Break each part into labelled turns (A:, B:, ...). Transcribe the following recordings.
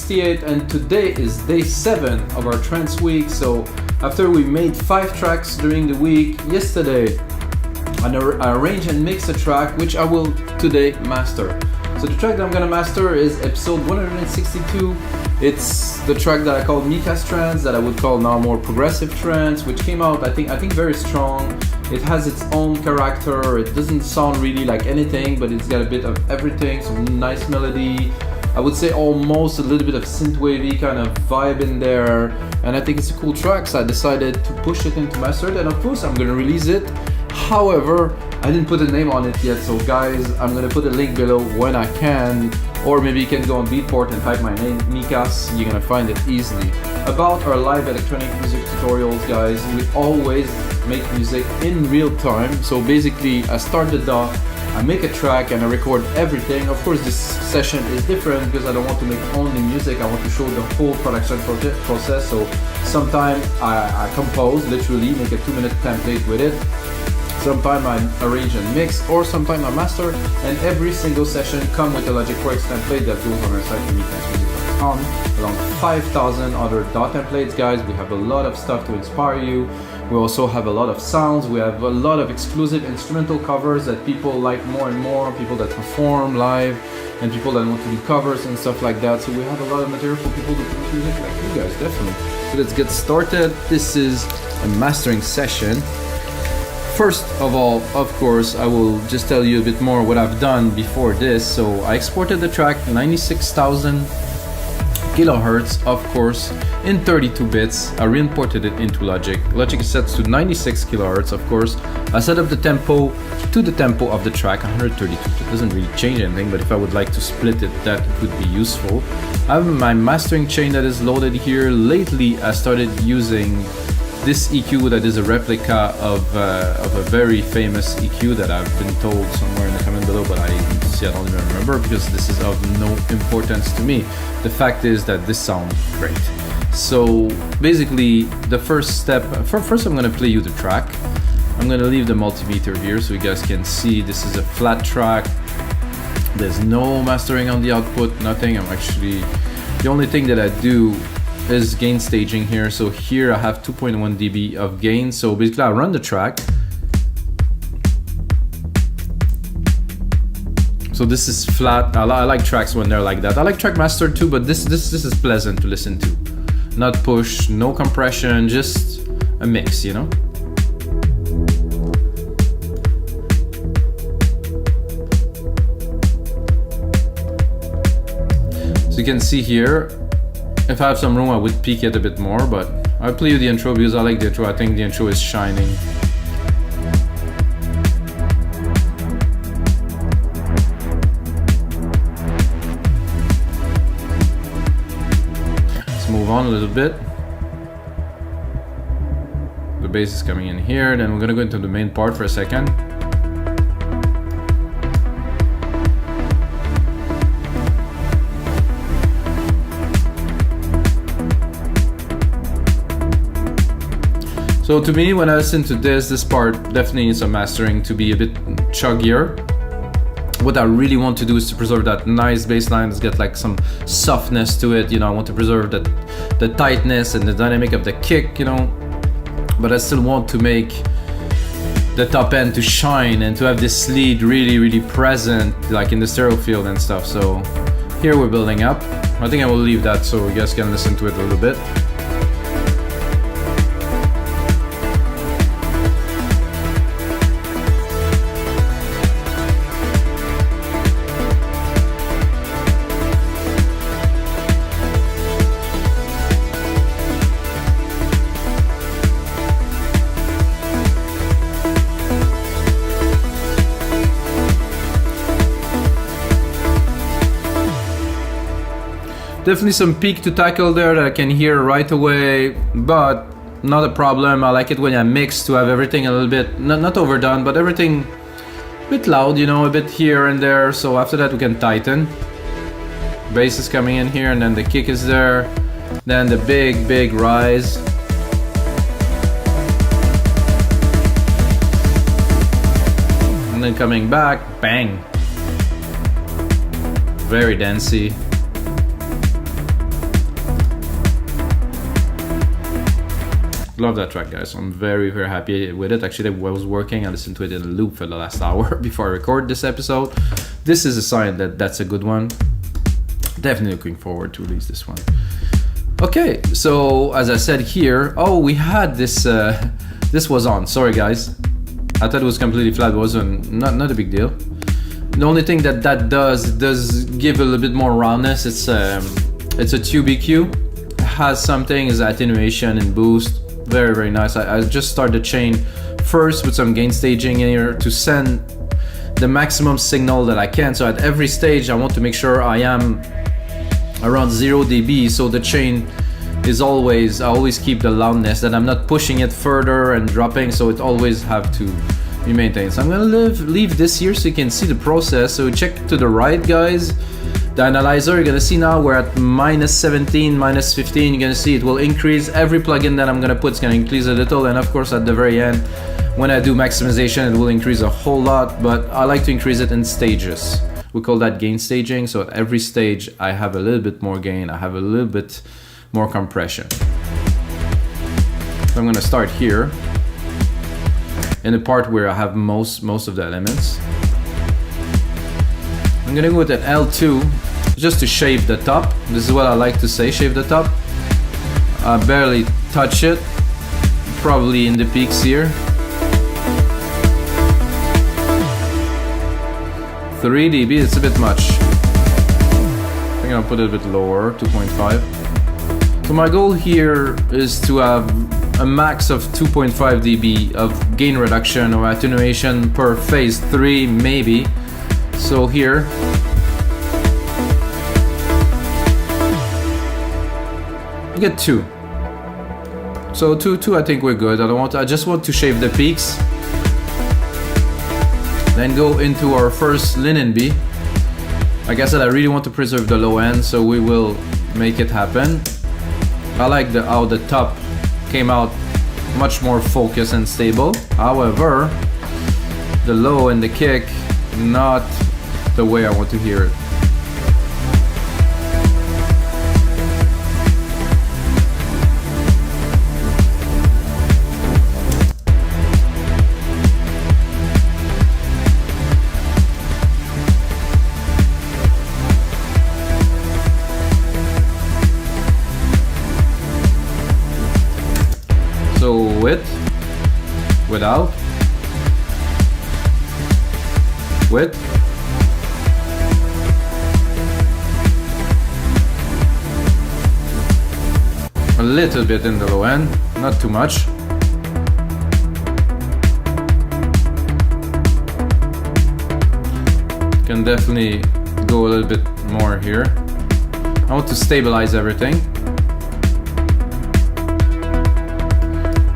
A: L316 and today is day 7 of our trance week. So after we made 5 tracks during the week, yesterday I arranged and mixed a track which I will today master. So the track that I'm gonna master is episode 162. It's the track that I call Mika's Trance, that I would call now more progressive trance, which came out I think very strong. It has its own character. It doesn't sound really like anything, but it's got a bit of everything. Some nice melody. I would say almost a little bit of synthwavy kind of vibe in there, and I think it's a cool track, so I decided to push it into master it, and of course I'm gonna release it. However, I didn't put a name on it yet, so guys, I'm gonna put a link below when I can, or maybe you can go on Beatport and type my name, Mikas, you're gonna find it easily. About our live electronic music tutorials, guys, we always make music in real time. So basically, I start the DAW, I make a track and I record everything. Of course, this session is different because I don't want to make only music, I want to show the whole production process. So sometimes I compose, literally make a 2-minute template with it. Sometimes I arrange and mix, or sometimes I master, and every single session comes with a Logic Pro X template that goes on our site, MikasMusic.com, along 5,000 other DAW templates, guys. We have a lot of stuff to inspire you. We also have a lot of sounds. We have a lot of exclusive instrumental covers that people like more and more, people that perform live, and people that want to do covers and stuff like that. So we have a lot of material for people to produce music like you guys, definitely. So let's get started. This is a mastering session. First of all, of course, I will just tell you a bit more what I've done before this. So I exported the track 96,000 kilohertz, of course, in 32 bits. I re-imported it into Logic. Logic is set to 96 kilohertz, of course. I set up the tempo to the tempo of the track, 132. It doesn't really change anything, but if I would like to split it, that would be useful. I have my mastering chain that is loaded here. Lately, I started using this EQ that is a replica of a very famous EQ that I've been told somewhere in the comment below, but I don't even remember because this is of no importance to me. The fact is that this sounds great. So basically, the first step, first I'm gonna play you the track. I'm gonna leave the multimeter here so you guys can see this is a flat track. There's no mastering on the output, nothing. I'm actually, the only thing that I do is gain staging here. So here I have 2.1 dB of gain. So basically I run the track. So this is flat. I like tracks when they're like that. I like track master too, but this is pleasant to listen to. Not push, no compression, just a mix, you know? So you can see here, if I have some room, I would peak it a bit more, but I'll play you the intro because I like the intro. I think the intro is shining. Let's move on a little bit. The bass is coming in here, then we're gonna go into the main part for a second. So to me, when I listen to this part definitely needs some mastering to be a bit chuggier. What I really want to do is to preserve that nice bass line that's got like some softness to it. You know, I want to preserve the tightness and the dynamic of the kick, you know. But I still want to make the top end to shine and to have this lead really, really present, like in the stereo field and stuff. So here we're building up. I think I will leave that so you guys can listen to it a little bit. Definitely some peak to tackle there that I can hear right away, but not a problem. I like it when I mix to have everything a little bit, not overdone, but everything a bit loud, you know, a bit here and there. So after that we can tighten. Bass is coming in here and then the kick is there. Then the big rise. And then coming back, bang. Very dancey. Love that track, guys. I'm very, very happy with it. Actually, I was working. I listened to it in a loop for the last hour before I record this episode. This is a sign that that's a good one. Definitely looking forward to release this one. Okay, so as I said here, oh, we had this. This was on. Sorry, guys. I thought it was completely flat. It wasn't. Not a big deal. The only thing that does give a little bit more roundness. It's a tube EQ. It has some things, attenuation and boost. Very, very nice. I just started the chain first with some gain staging in here to send the maximum signal that I can. So at every stage, I want to make sure I am around 0 dB. So the chain is always, I always keep the loudness, that I'm not pushing it further and dropping. So it always have to be maintained. So I'm gonna leave this here so you can see the process. So check to the right, guys. The analyzer, you're gonna see now we're at -17, -15. You're gonna see it will increase. Every plugin that I'm gonna put is gonna increase a little, and of course at the very end, when I do maximization, it will increase a whole lot, but I like to increase it in stages. We call that gain staging. So at every stage, I have a little bit more gain, I have a little bit more compression. So I'm gonna start here in the part where I have most of the elements. I'm gonna go with an L2 just to shave the top. This is what I like to say, shave the top. I barely touch it, probably in the peaks here. 3 dB, it's a bit much. I think I'll put it a bit lower, 2.5. So my goal here is to have a max of 2.5 dB of gain reduction or attenuation per phase 3 maybe. So here, you get 2. So 2 I think we're good. I just want to shave the peaks. Then go into our first LINMB. Like I said, I really want to preserve the low end, so we will make it happen. I like how the top came out much more focused and stable. However, the low and the kick, not the way I want to hear it. So with, without, with, a little bit in the low end, not too much. Can definitely go a little bit more here. I want to stabilize everything,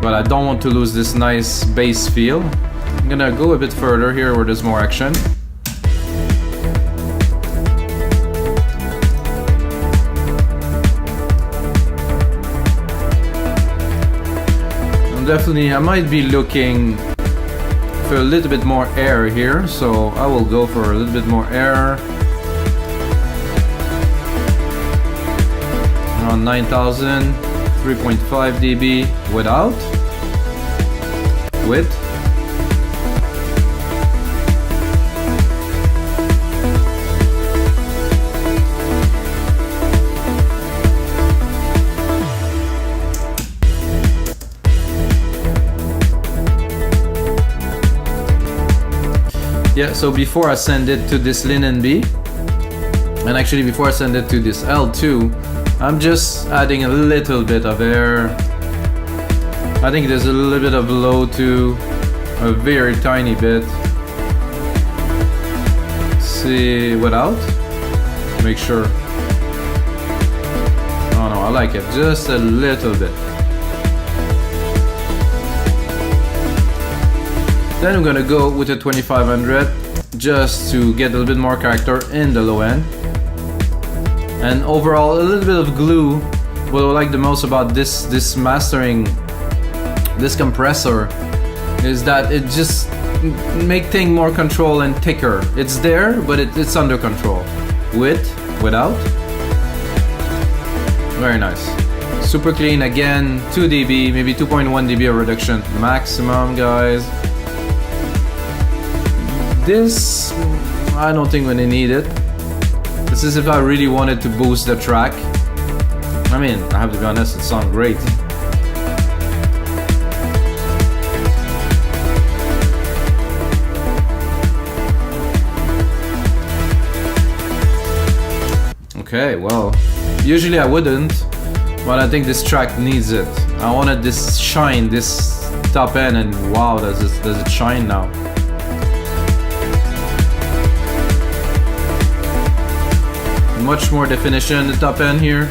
A: but I don't want to lose this nice bass feel. I'm gonna go a bit further here where there's more action. Definitely, I might be looking for a little bit more air here, so I will go for a little bit more air. Around 9000, 3.5 dB without, with. Yeah, so before I send it to this LINMB, and actually before I send it to this L2, I'm just adding a little bit of air. I think there's a little bit of low too, a very tiny bit. See, without, make sure. Oh no, I like it, just a little bit. Then I'm gonna go with a 2500 just to get a little bit more character in the low end. And overall, a little bit of glue. What I like the most about this mastering, this compressor, is that it just make things more control and thicker. It's there, but it's under control. With, without. Very nice. Super clean again, 2 dB, maybe 2.1 dB of reduction maximum, guys. This, I don't think we're gonna need it. This is if I really wanted to boost the track. I mean, I have to be honest, it sounds great. Okay, well, usually I wouldn't, but I think this track needs it. I wanted this shine, this top end, and wow, does it shine now. Much more definition in the top end here.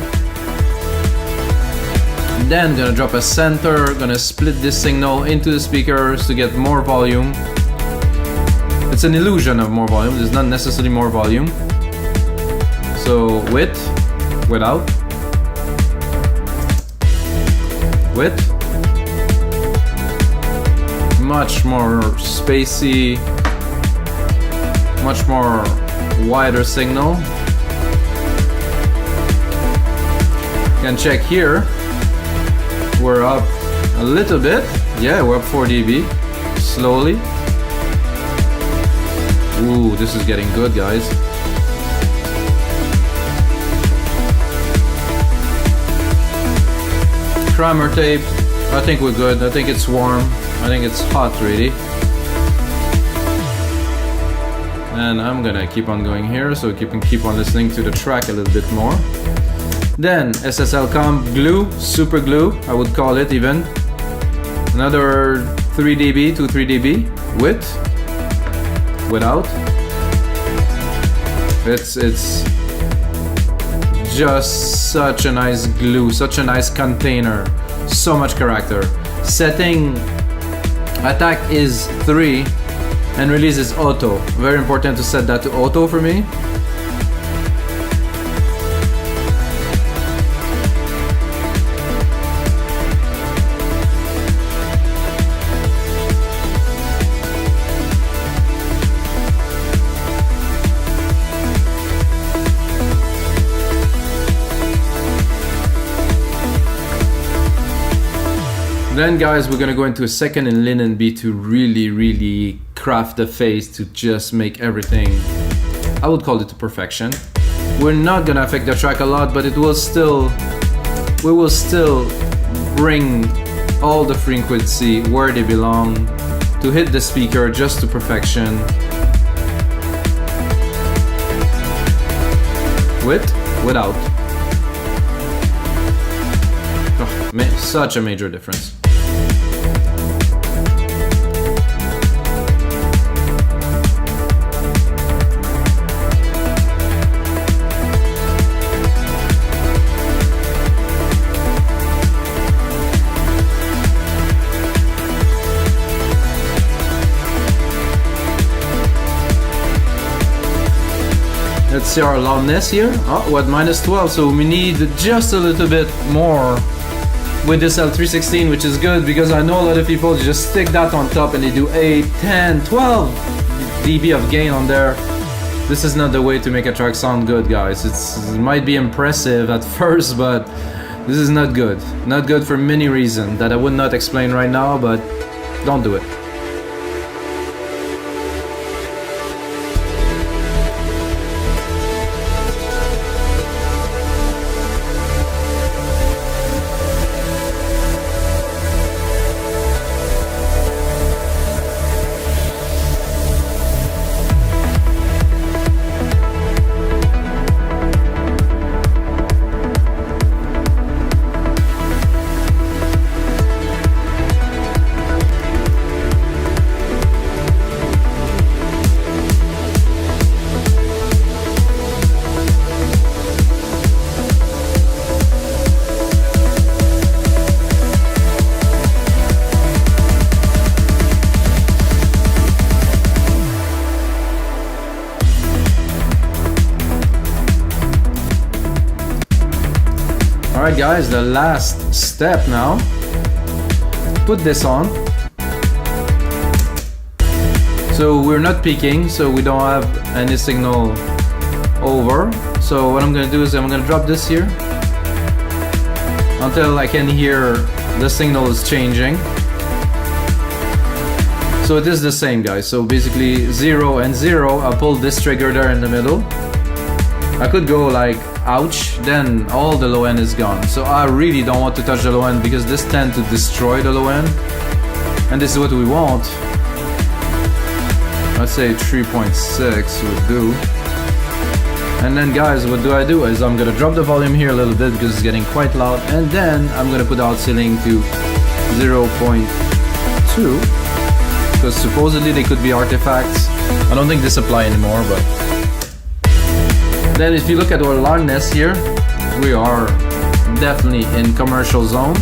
A: And then gonna drop a center, gonna split this signal into the speakers to get more volume. It's an illusion of more volume, there's not necessarily more volume. So with, without, with, much more spacey, much more wider signal. You can check here, we're up a little bit, yeah, we're up 4 dB, slowly. Ooh, this is getting good, guys. Primer tape, I think we're good. I think it's warm. I think it's hot, really. And I'm gonna keep on going here, so you can keep on listening to the track a little bit more. Then SSL comp glue, super glue, I would call it even. Another 3 dB to 3 dB with, without. It's just such a nice glue, such a nice container, so much character. Setting attack is 3 and release is auto. Very important to set that to auto for me. Then guys, we're gonna go into a second in LINMB to really craft the phase to just make everything, I would call it to perfection. We're not gonna affect the track a lot, but it will still, we will still bring all the frequency where they belong to hit the speaker just to perfection. With, without. Oh, such a major difference. Let's see our loudness here. Oh, what, -12, so we need just a little bit more with this L316, which is good because I know a lot of people just stick that on top and they do 8, 10, 12 dB of gain on there. This is not the way to make a track sound good, guys. It might be impressive at first, but this is not good. Not good for many reasons that I would not explain right now, but don't do it. Alright guys, the last step now. Put this on. So we're not peaking, so we don't have any signal over. So what I'm gonna do is I'm gonna drop this here. until I can hear the signal is changing. So it is the same, guys. So basically 0 and 0, I pull this trigger there in the middle. I could go like ouch, then all the low end is gone. So I really don't want to touch the low end because this tends to destroy the low end. And this is what we want. Let's say 3.6 would do. And then guys, what do? Is I'm gonna drop the volume here a little bit because it's getting quite loud, and then I'm gonna put the out ceiling to 0.2 because supposedly they could be artifacts. I don't think this apply anymore, but then if you look at our loudness here, we are definitely in commercial zone.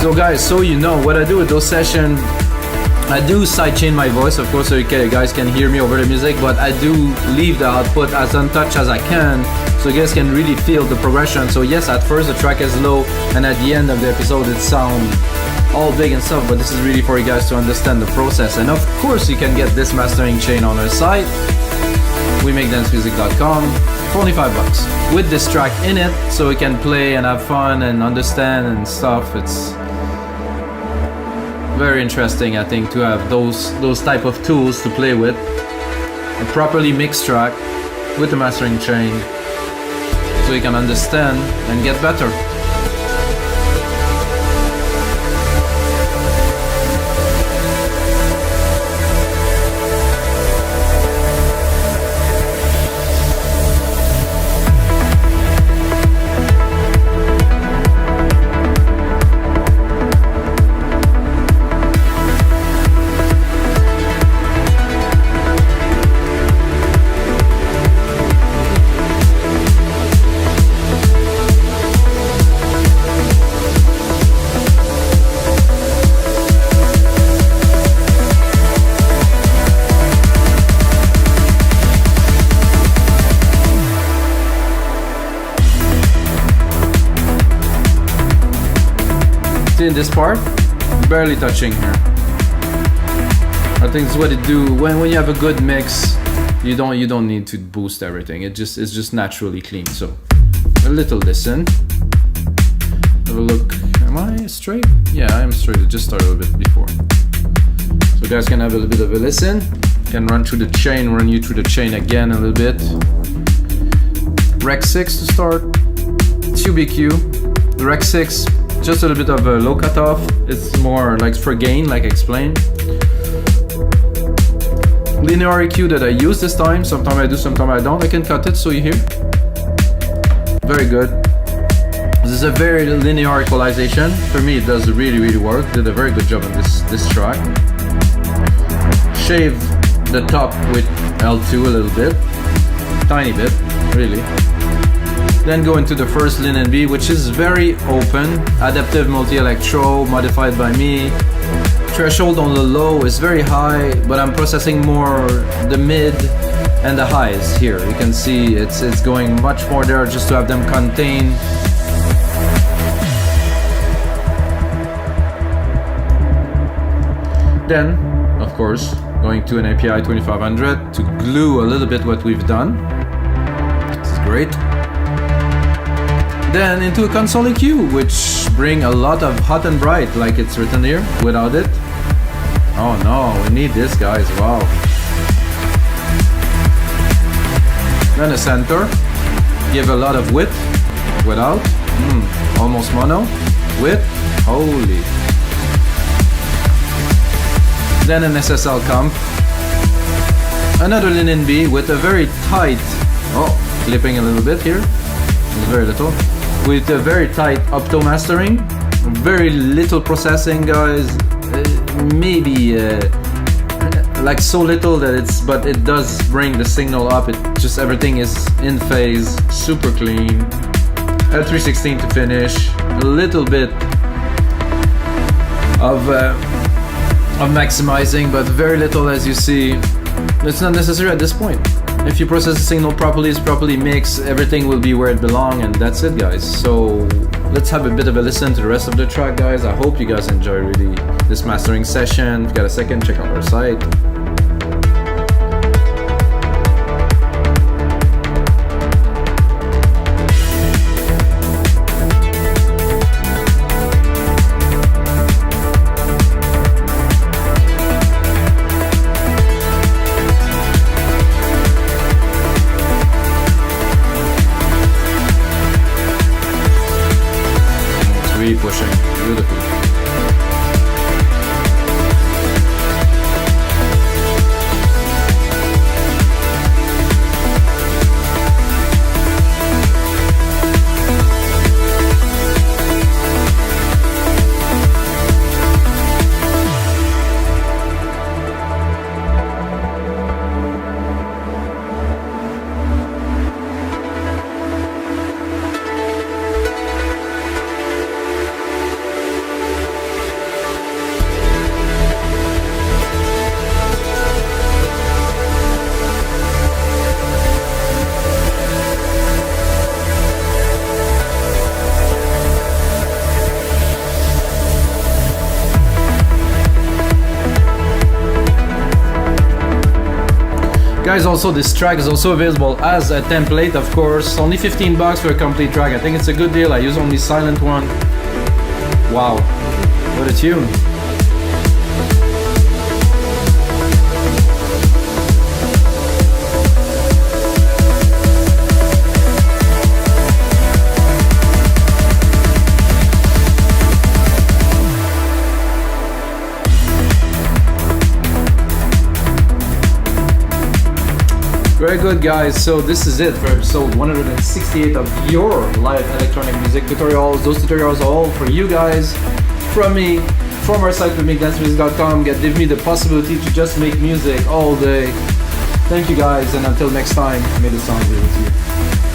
A: So guys, so you know what I do with those sessions, I do sidechain my voice, of course, so you guys can hear me over the music, but I do leave the output as untouched as I can, so you guys can really feel the progression. So yes, at first the track is low, and at the end of the episode it sounds all big and stuff, but this is really for you guys to understand the process. And of course you can get this mastering chain on our site, WeMakeDanceMusic.com, for only $5 with this track in it, so we can play and have fun and understand and stuff. It's very interesting, I think, to have those type of tools to play with. A properly mixed track with the mastering chain, so you can understand and get better. In this part, barely touching here. I think it's what it do when you have a good mix. You don't need to boost everything. It's just naturally clean. So a little listen. Have a look. Am I straight? Yeah, I am straight. It just started a little bit before. So you guys can have a little bit of a listen. Can run you through the chain again a little bit. Rec 6 to start. QBQ. The Rec 6. Just a little bit of a low cutoff. It's more like for gain, like I explained. Linear EQ that I use this time. Sometimes I do, sometimes I don't. I can cut it so you hear. Very good. This is a very linear equalization. For me, it does really work. Did a very good job on this track. Shave the top with L2 a little bit. Tiny bit, really. Then go into the first LINMB, which is very open, adaptive multi-electro, modified by me. Threshold on the low is very high, but I'm processing more the mid and the highs here. You can see it's going much more there just to have them contained. Then, of course, going to an API 2500 to glue a little bit what we've done. This is great. Then into a console EQ, which bring a lot of hot and bright, like it's written here. Without it, oh no, we need this, guys. Wow. Then a center, give a lot of width. Without, almost mono. Width, holy. Then an SSL comp. Another LINMB with a very tight, clipping a little bit here. Very little. With a very tight opto mastering, very little processing, guys. Maybe like so little that but it does bring the signal up. It just everything is in phase, super clean. L316 to finish. A little bit of maximizing, but very little, as you see. It's not necessary at this point. If you process the signal properly, it's properly mixed, everything will be where it belongs, and that's it, guys. So let's have a bit of a listen to the rest of the track, guys. I hope you guys enjoy really this mastering session. If you got a second, check out our site. Really pushing. Beautiful. Guys, also this track is also available as a template, of course. Only $15 for a complete track. I think it's a good deal. I use only silent one. Wow, what a tune. Very good, guys. So this is it for episode 168 of your live electronic music tutorials. Those tutorials are all for you guys, from me, from our site, makedancemusic.com. Give me the possibility to just make music all day. Thank you, guys, and until next time, may the sound be with you.